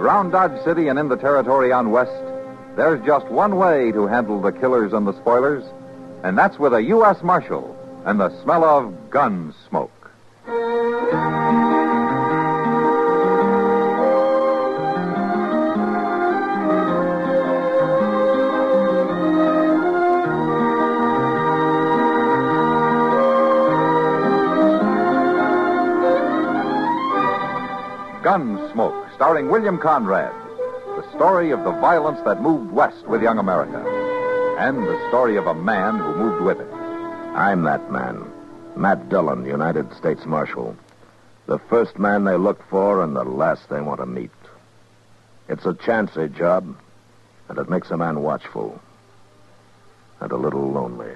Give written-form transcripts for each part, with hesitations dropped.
Around Dodge City and in the territory on West, there's just one way to handle the killers and the spoilers, and that's with a U.S. Marshal and the smell of Gunsmoke. Gunsmoke, starring William Conrad. The story of the violence that moved west with young America. And the story of a man who moved with it. I'm that man. Matt Dillon, United States Marshal. The first man they look for and the last they want to meet. It's a chancy job, and it makes a man watchful. And a little lonely.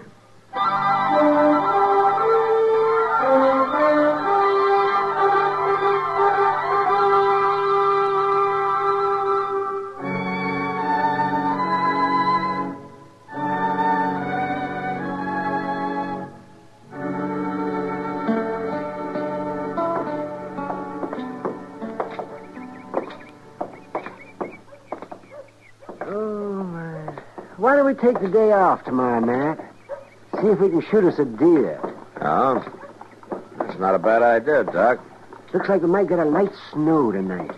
Why don't we take the day off tomorrow, Matt? See if we can shoot us a deer. Oh? That's not a bad idea, Doc. Looks like we might get a light snow tonight.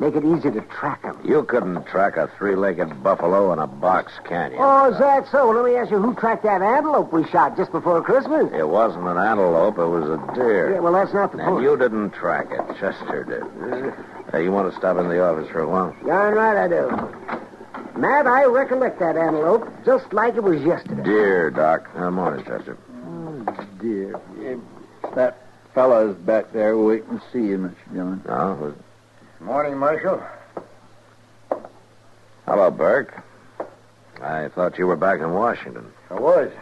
Make it easy to track them. You couldn't track a three-legged buffalo in a box, can you? Oh, is that so? Well, let me ask you, who tracked that antelope we shot just before Christmas? It wasn't an antelope, it was a deer. Yeah, well, that's not the point. And you didn't track it. Chester did. Hey, you want to stop in the office for a while? Darn right I do. Matt, I recollect that antelope just like it was yesterday. Deer, Doc. Morning, Chester. Oh, dear. Yeah, that fella's back there waiting to see you, Mr. Dillon. Oh, Morning, Marshal. hello, Burke. I thought you were back in Washington. I was.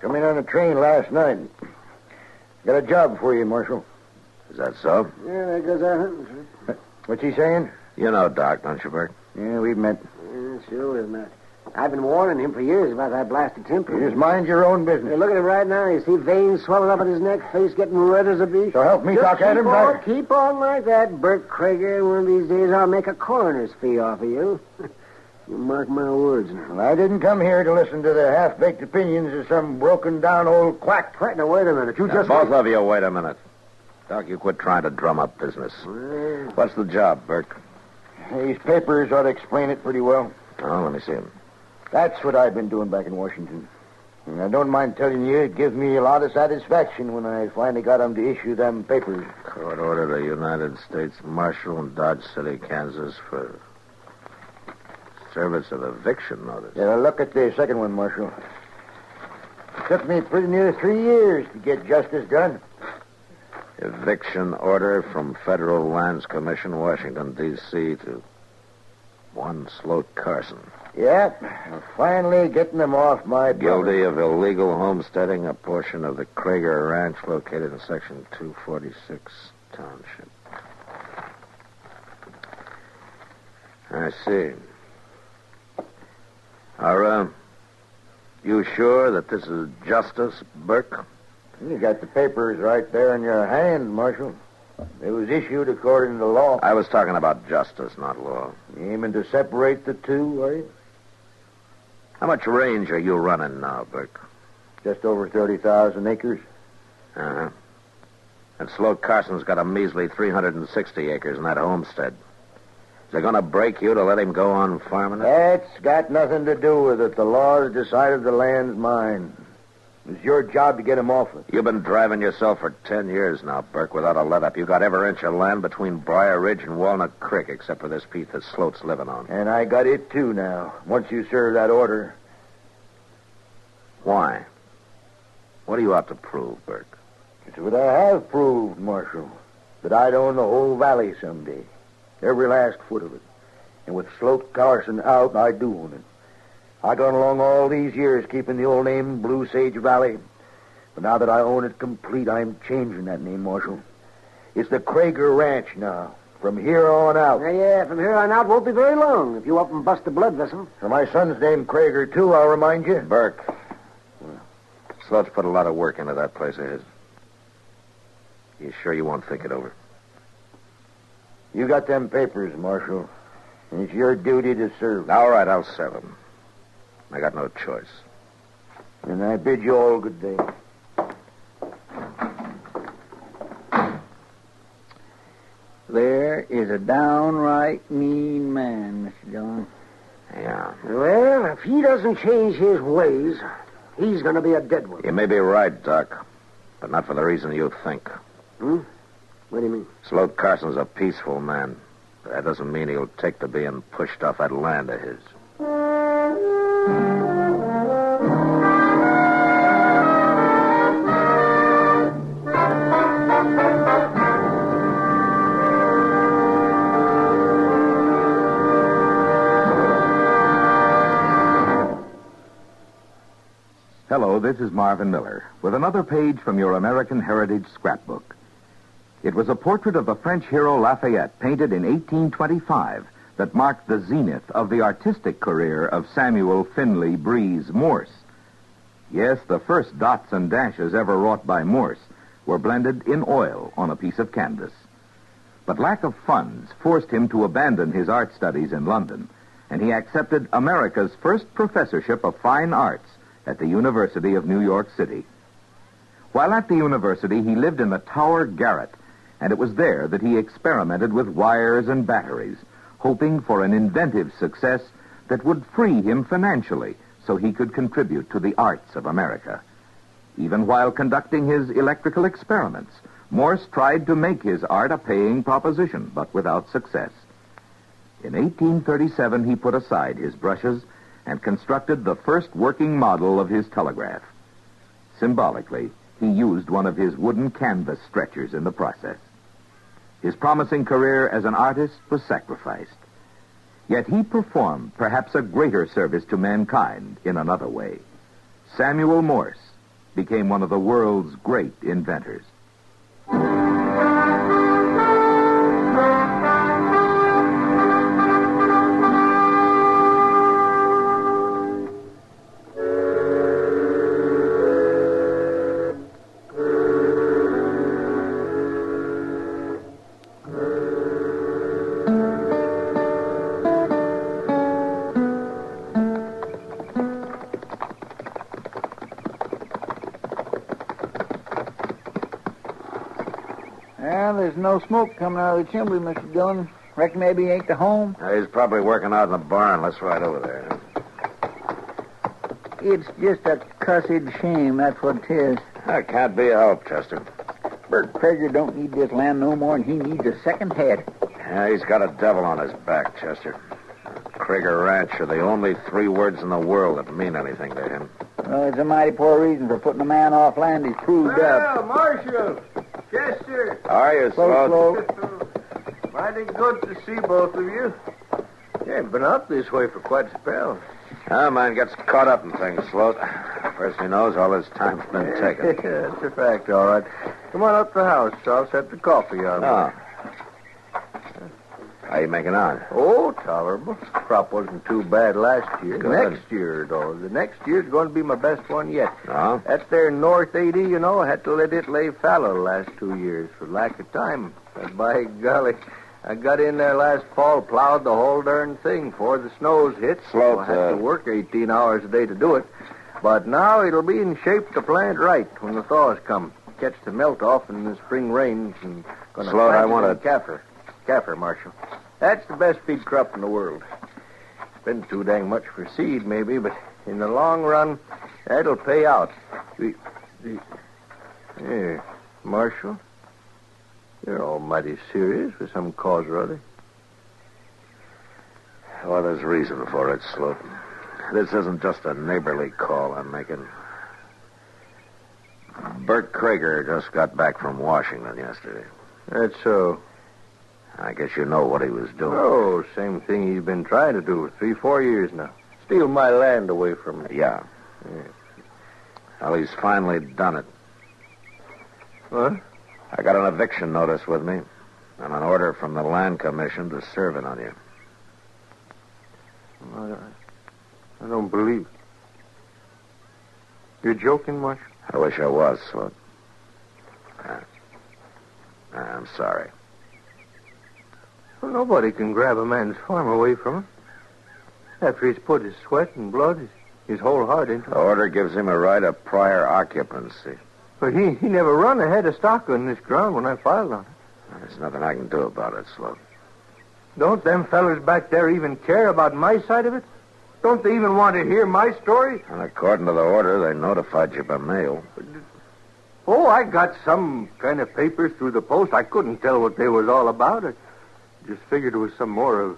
Come in on a train last night. Got a job for you, Marshal. Is that so? Yeah, there goes our hunting trip. What's he saying? You know Doc, don't you, Burke? Yeah, we've met. Yeah, sure is, Matt. I've been warning him for years about that blasted temper. You just mind your own business. Hey, look at him right now. You see veins swelling up in his neck, face getting red as a beet. So help me talk at him, Doc. Keep on like that, Bert Krager. One of these days I'll make a coroner's fee off of you. You mark my words now. Well, I didn't come here to listen to the half-baked opinions of some broken-down old quack. Now, wait a minute. You Now, just... both of you, wait a minute. Doc, you quit trying to drum up business. Well, What's the job, Burke? These papers ought to explain it pretty well. Oh, let me see them. That's what I've been doing back in Washington. And I don't mind telling you, it gives me a lot of satisfaction when I finally got them to issue them papers. Court ordered a United States Marshal in Dodge City, Kansas for service of eviction notice. Yeah, look at the second one, Marshal. It took me pretty near 3 years to get justice done. Eviction order from Federal Lands Commission, Washington, D.C. to one Sloat Carson. Yep, I'm finally getting them off my... Guilty of illegal homesteading a portion of the Krager Ranch located in Section 246 Township. I see. Are, you sure that this is justice, Burke? You got the papers right there in your hand, Marshal. It was issued according to law. I was talking about justice, not law. You aiming to separate the two, are you? How much range are you running now, Burke? Just over 30,000 acres. Uh-huh. And Sloat Carson's got a measly 360 acres in that homestead. Is it going to break you to let him go on farming it? That's got nothing to do with it. The law has decided the land's mine. It's your job to get him off it. You've been driving yourself for 10 years now, Burke, without a let-up. You got every inch of land between Briar Ridge and Walnut Creek, except for this piece that Sloat's living on. And I got it, too, now, once you serve that order. Why? What do you have to prove, Burke? It's what I have proved, Marshal. That I'd own the whole valley someday. Every last foot of it. And with Sloat Carson out, I do own it. I gone along all these years keeping the old name Blue Sage Valley. But now that I own it complete, I'm changing that name, Marshal. It's the Krager Ranch now. From here on out. Yeah, from here on out won't be very long if you up and bust a blood vessel. So my son's named Krager, too, I'll remind you. Burke. Sloat's put a lot of work into that place of his. You sure you won't think it over? You got them papers, Marshal. It's your duty to serve. All right, I'll serve him. I got no choice. And I bid you all good day. There is a downright mean man, Mr. Dillon. Yeah. Well, if he doesn't change his ways, he's going to be a dead one. You may be right, Doc, but not for the reason you think. Hmm? What do you mean? Sloat Carson's a peaceful man. But that doesn't mean he'll take to being pushed off that land of his. Hello, this is Marvin Miller with another page from your American Heritage scrapbook. It was a portrait of the French hero Lafayette, painted in 1825, that marked the zenith of the artistic career of Samuel Finley Breeze Morse. Yes, the first dots and dashes ever wrought by Morse were blended in oil on a piece of canvas. But lack of funds forced him to abandon his art studies in London, and he accepted America's first professorship of fine arts at the University of New York City. While at the university, he lived in the Tower Garret, and it was there that he experimented with wires and batteries, hoping for an inventive success that would free him financially so he could contribute to the arts of America. Even while conducting his electrical experiments, Morse tried to make his art a paying proposition, but without success. In 1837, he put aside his brushes and constructed the first working model of his telegraph. Symbolically, he used one of his wooden canvas stretchers in the process. His promising career as an artist was sacrificed. Yet he performed perhaps a greater service to mankind in another way. Samuel Morse became one of the world's great inventors. Well, there's no smoke coming out of the chimney, Mr. Dillon. Reckon maybe he ain't to home. He's probably working out in the barn. Let's ride over there. It's just a cussed shame, that's what it is. That can't be helped, Chester. Bert Prager don't need this land no more, and he needs a second head. Yeah, he's got a devil on his back, Chester. Krieger Ranch are the only three words in the world that mean anything to him. Well, it's a mighty poor reason for putting a man off land he's proved up. Marshal! Chester! How are you, Sloat? Mighty good to see both of you. You ain't been out this way for quite a spell. Ah, man gets caught up in things, Sloat. First he knows, all his time's been taken. That's a fact, all right. Come on up to the house. I'll set the coffee on. Oh. How you making out? Oh, tolerable. Crop wasn't too bad last year. Good. Next year, though. The next year's going to be my best one yet. Oh? That's there North 80, you know. I had to let it lay fallow the last 2 years for lack of time. But by golly, I got in there last fall, plowed the whole darn thing before the snows hit. Sloat, I had to work 18 hours a day to do it. But now it'll be in shape to plant right when the thaws come. Catch the melt off in the spring rains and gonna Sloat, plant I want it in Kaffir, Marshal. That's the best feed crop in the world. It's been too dang much for seed, maybe, but in the long run, that'll pay out. Here, Marshal, you're almighty serious with some cause or other. Well, there's reason for it, Sloat. This isn't just a neighborly call I'm making. Bert Krieger just got back from Washington yesterday. That's so. I guess you know what he was doing. Oh, same thing he's been trying to do for 3-4 years now. Steal my land away from me. Yeah. Well, he's finally done it. What? I got an eviction notice with me and an order from the Land Commission to serve it on you. I don't believe it. You're joking, Marshal? I wish I was, Sloat. I'm sorry. Well, nobody can grab a man's farm away from him. After he's put his sweat and blood, his whole heart into The it. order gives him a right of prior occupancy. But he never run a head of stock on this ground when I filed on it. There's nothing I can do about it, Sloat. Don't them fellas back there even care about my side of it? Don't they even want to hear my story? And according to the order, they notified you by mail. Oh, I got some kind of papers through the post. I couldn't tell what they was all about. I just figured it was some more of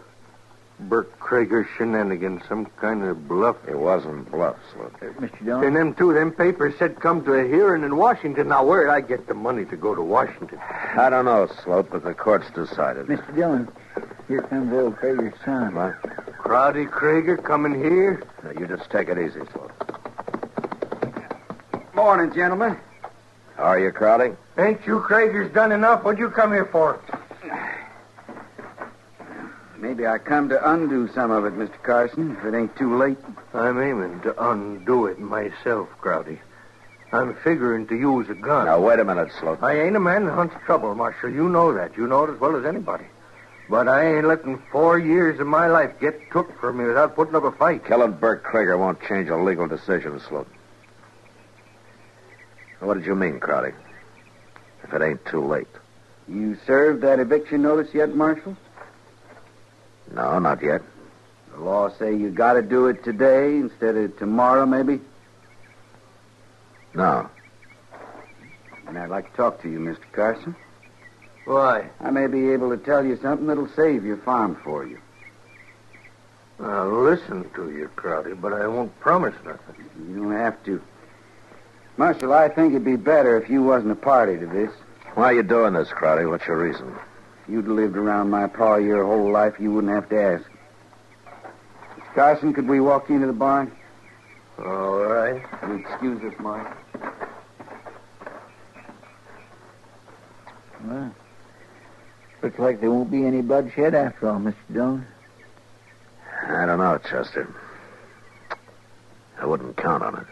Bert Krager's shenanigans, some kind of bluff. It wasn't bluff, Sloat. Mr. Dillon? And them papers said come to a hearing in Washington. Now, where'd I get the money to go to Washington? I don't know, Sloat, but the court's decided. Mr. Dillon, here comes old Krager's son. What? Crowdy Krager coming here? Now, you just take it easy, Sloat. Morning, gentlemen. How are you, Crowdy? Ain't you Kragers done enough? What'd you come here for? Maybe I come to undo some of it, Mr. Carson, if it ain't too late. I'm aiming to undo it myself, Crowdy. I'm figuring to use a gun. Now, wait a minute, Sloat. I ain't a man that hunts trouble, Marshal. You know that. You know it as well as anybody. But I ain't letting 4 years of my life get took from me without putting up a fight. Killing Bert Krager won't change a legal decision, Sloat. What did you mean, Crowdy? If it ain't too late. You served that eviction notice yet, Marshal? No, not yet. The law say you got to do it today instead of tomorrow, maybe? No. And I'd like to talk to you, Mr. Carson. Why? I may be able to tell you something that'll save your farm for you. I'll listen to you, Crowdy, but I won't promise nothing. You don't have to. Marshal, I think it'd be better if you wasn't a party to this. Why are you doing this, Crowdy? What's your reason? If you'd lived around my pa your whole life, you wouldn't have to ask. Mr. Carson, could we walk into the barn? All right. Will you excuse us, Mark? Well, looks like there won't be any bloodshed after all, Mr. Dillon. I don't know, Chester. I wouldn't count on it.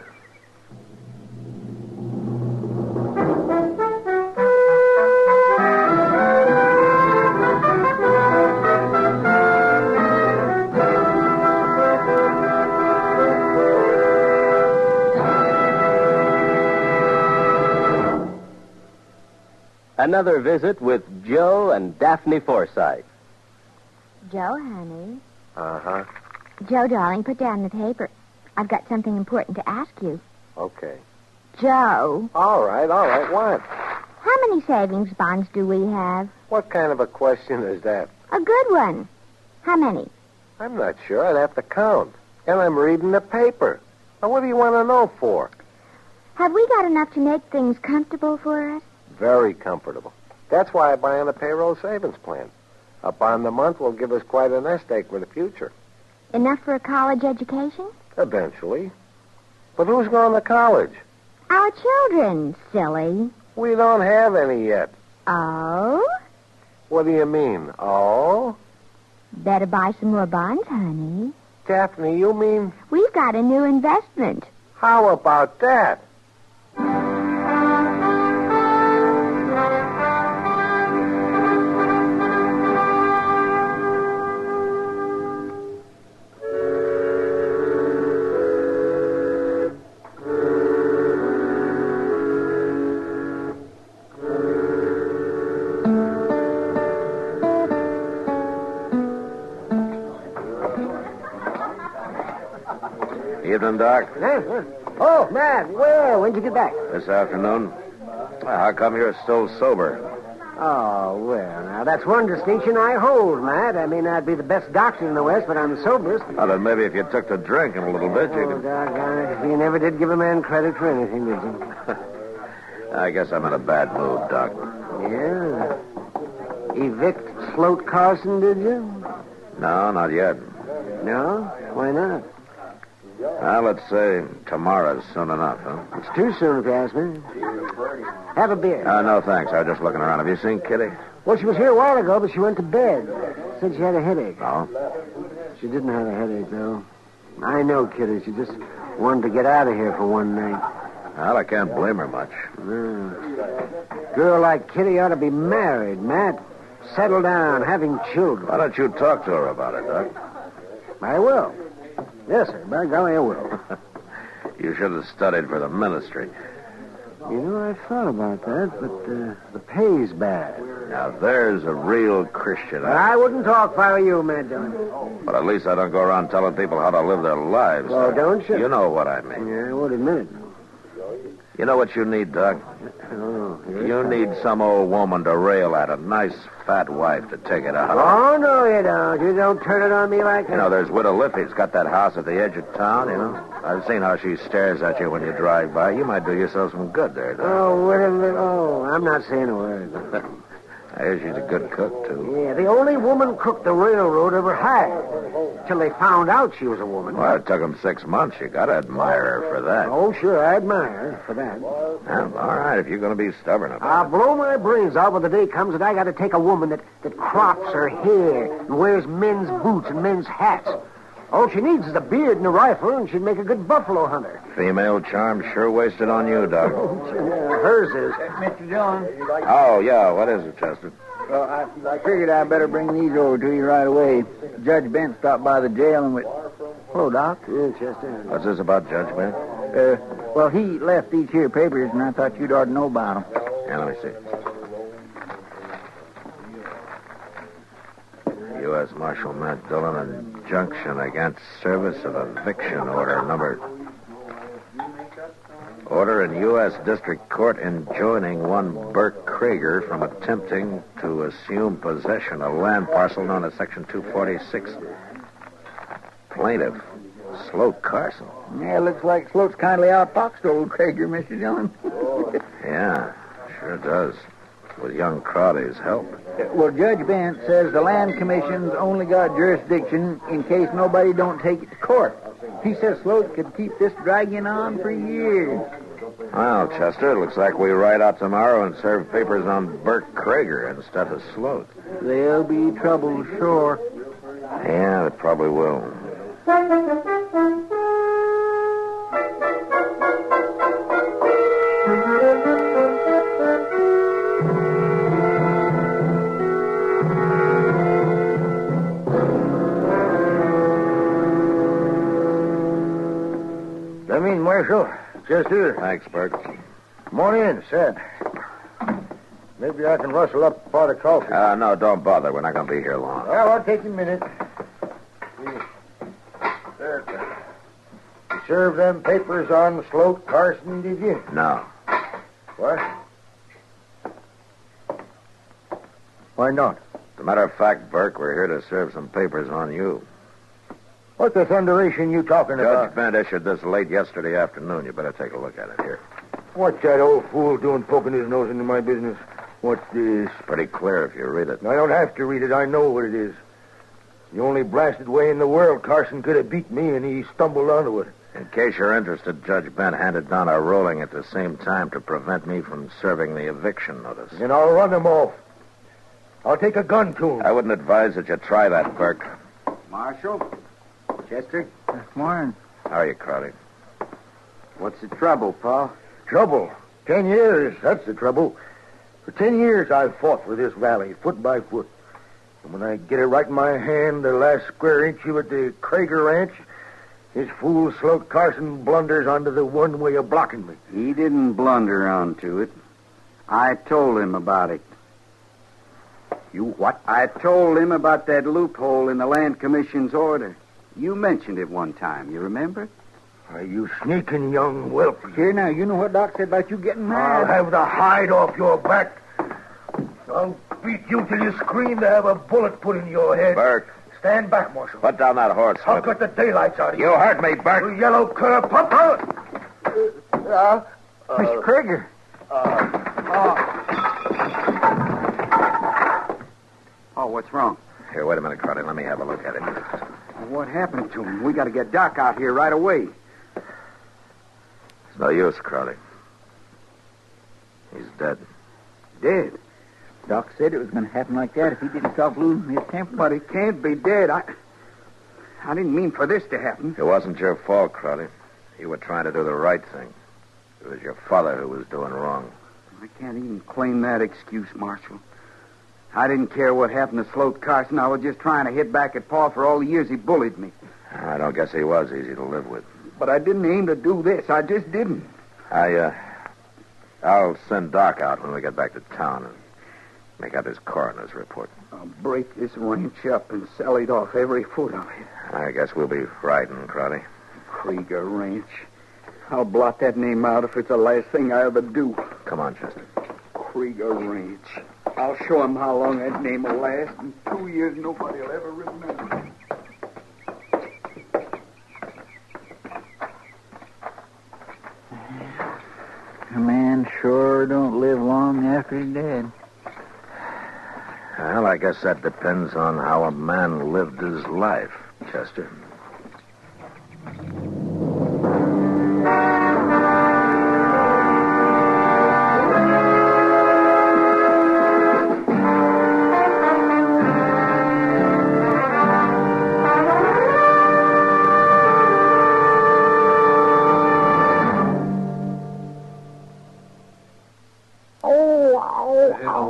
Another visit with Joe and Daphne Forsythe. Joe, honey. Uh-huh. Joe, darling, put down the paper. I've got something important to ask you. Okay. Joe, All right, what? how many savings bonds do we have? What kind of a question is that? A good one. How many? I'm not sure. I'd have to count. And I'm reading the paper. Now, what do you want to know for? Have we got enough to make things comfortable for us? Very comfortable. That's why I buy on a payroll savings plan. A bond a month will give us quite a nest egg for the future. Enough for a college education? Eventually. But who's going to college? Our children, silly. We don't have any yet. Oh? What do you mean? Oh? Better buy some more bonds, honey. Daphne, you mean... We've got a new investment. How about that? Evening, Doc. Oh, Matt, well, when'd you get back? This afternoon. Well, how come you're still sober? Oh, well, now, that's one distinction I hold, Matt. I may not be the best doctor in the West, but I'm the soberest. Well, then maybe if you took to drinking a little bit, you Oh, could... doggone it. You never did give a man credit for anything, did you? I guess I'm in a bad mood, Doc. Yeah. Evict Sloat Carson, did you? No, not yet. No? Why not? Well, let's say tomorrow's soon enough, huh? It's too soon, if you ask me. Have a beer. No, thanks. I was just looking around. Have you seen Kitty? Well, she was here a while ago, but she went to bed. Said she had a headache. No? She didn't have a headache, though. I know Kitty. She just wanted to get out of here for one night. Well, I can't blame her much. Girl like Kitty ought to be married, Matt. settle down, having children. Why don't you talk to her about it, Doc? I will. Yes, sir. By golly, I will. You should have studied for the ministry. You know, I thought about that, but the pay's bad. Now, there's a real Christian. I wouldn't talk if I were you, Mad Dillon. But at least I don't go around telling people how to live their lives. Oh, don't you? You know what I mean. Yeah, I won't admit it. You know what you need, Doc? Oh, You need some old woman to rail at, a nice fat wife to take it out. Oh, no, you don't. You don't turn it on me like that. You know, there's Widow Liffey's got that house at the edge of town, you know. I've seen how she stares at you when you drive by. You might do yourself some good there, Doc. Oh, what a little... Oh, I'm not saying a word. I hear she's a good cook, too. Yeah, the only woman cook the railroad ever hired. Till they found out she was a woman. Well, it took them 6 months. You got to admire her for that. Oh, sure, I admire her for that. Well, all right, if you're going to be stubborn about I'll blow my brains out when the day comes that I got to take a woman that crops her hair and wears men's boots and men's hats. All she needs is a beard and a rifle, and she'd make a good buffalo hunter. it. Female charm sure wasted on you, Doc. Hers is. Mr. Dillon. Oh, yeah, what is it, Chester? Well, I figured I'd better bring these over to you right away. Judge Bent stopped by the jail and Hello, Doc. Yeah, Chester. What's this about, Judge Ben? Well, he left these here papers, and I thought you'd ought to know about them. Yeah, let me see. U.S. Marshal Matt Dillon, injunction against service of eviction order Order in U.S. District Court enjoining one Burke Krieger from attempting to assume possession of land parcel known as Section 246. Plaintiff, Sloat Carson. Yeah, looks like Sloat's kindly outfoxed old Krager, Mr. Dillon. Yeah, sure does. With young Crowley's help. Well, Judge Bent says the Land Commission's only got jurisdiction in case nobody don't take it to court. He says Sloat could keep this dragging on for years. Well, Chester, it looks like we ride out tomorrow and serve papers on Burke Krieger instead of Sloat. There'll be trouble, sure. Yeah, it probably will. Come in, Marshal. Chester. Thanks, Burke. Come on in, Sad. Maybe I can rustle up a pot of coffee. No, don't bother. We're not going to be here long. Well, I'll take a minute. There. You served them papers on Sloat Carson, did you? No. What? Why not? As a matter of fact, Burke, we're here to serve some papers on you. What the thunderation you talking about? Judge Bent issued this late yesterday afternoon. You better take a look at it here. What's that old fool doing poking his nose into my business? What's this? It's pretty clear if you read it. I don't have to read it. I know what it is. The only blasted way in the world Carson could have beat me, and he stumbled onto it. In case you're interested, Judge Bent handed down our ruling at the same time to prevent me from serving the eviction notice. Then I'll run him off. I'll take a gun to him. I wouldn't advise that you try that, Burke. Marshal? Chester? Good morning. How are you, Crowley? What's the trouble, Pa? Trouble. 10 years, that's the trouble. For 10 years I've fought for this valley, foot by foot. And when I get it right in my hand, the last square inch of it, the Krieger Ranch, this fool Sloat Carson blunders onto the one way of blocking me. He didn't blunder onto it. I told him about it. You what? I told him about that loophole in the Land Commission's order. You mentioned it one time, you remember? Are you sneaking young whelp? Here now, you know what Doc said about you getting I'll mad. have the hide off your back. I'll beat you till you scream to have a bullet put in your head. Burke, Stand back, Marshal. put down that horse. I'll cut the daylights out of you. You hurt me, Burke. You yellow cur. Pump out. Mr. Krieger. Oh, what's wrong? Here, wait a minute, Crowley. Let me have a look at it. What happened to him? We got to get Doc out here right away. It's no use, Crowley. He's dead. Dead? Doc said it was going to happen like that if he didn't stop losing his temper. But he can't be dead. I didn't mean for this to happen. It wasn't your fault, Crowley. You were trying to do the right thing. It was your father who was doing wrong. I can't even claim that excuse, Marshal. I didn't care what happened to Sloat Carson. I was just trying to hit back at Pa for all the years he bullied me. I don't guess he was easy to live with. But I didn't aim to do this. I just didn't. I'll send Doc out when we get back to town and make out his coroner's report. I'll break this ranch up and sell it off, every foot of it. I guess we'll be riding, Crowdy. Krieger Ranch. I'll blot that name out if it's the last thing I ever do. Come on, Chester. Krieger Ranch. I'll show him how long that name will last. In 2 years, nobody will ever remember. A man sure don't live long after he's dead. Well, I guess that depends on how a man lived his life, Chester.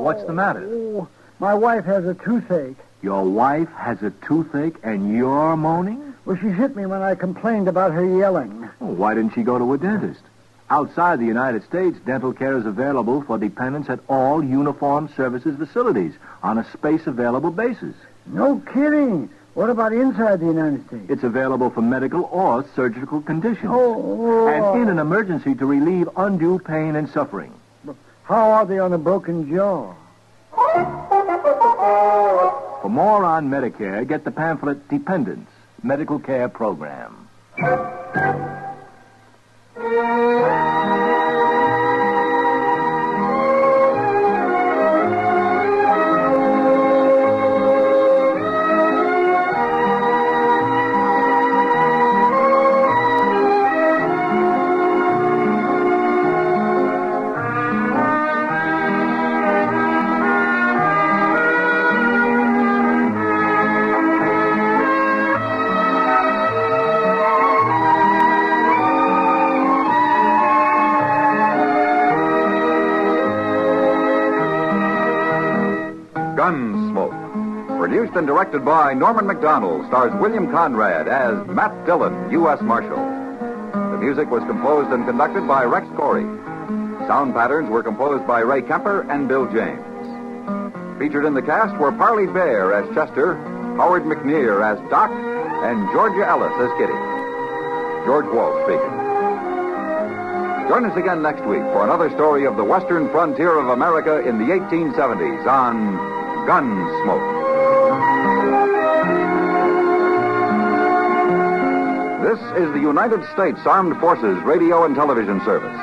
What's the matter? Oh, my wife has a toothache. Your wife has a toothache and you're moaning? Well, she hit me when I complained about her yelling. Well, why didn't she go to a dentist? Outside the United States, dental care is available for dependents at all Uniform Services facilities on a space-available basis. No kidding. What about inside the United States? It's available for medical or surgical conditions. Oh. And in an emergency to relieve undue pain and suffering. How are they on a broken jaw? For more on Medicare, get the pamphlet Dependents, Medical Care Program. Gunsmoke. Produced and directed by Norman McDonald, stars William Conrad as Matt Dillon, U.S. Marshal. The music was composed and conducted by Rex Corey. Sound patterns were composed by Ray Kemper and Bill James. Featured in the cast were Parley Bear as Chester, Howard McNear as Doc, and Georgia Ellis as Kitty. George Walsh speaking. Join us again next week for another story of the western frontier of America in the 1870s on Gunsmoke. This is the United States Armed Forces Radio and Television Service.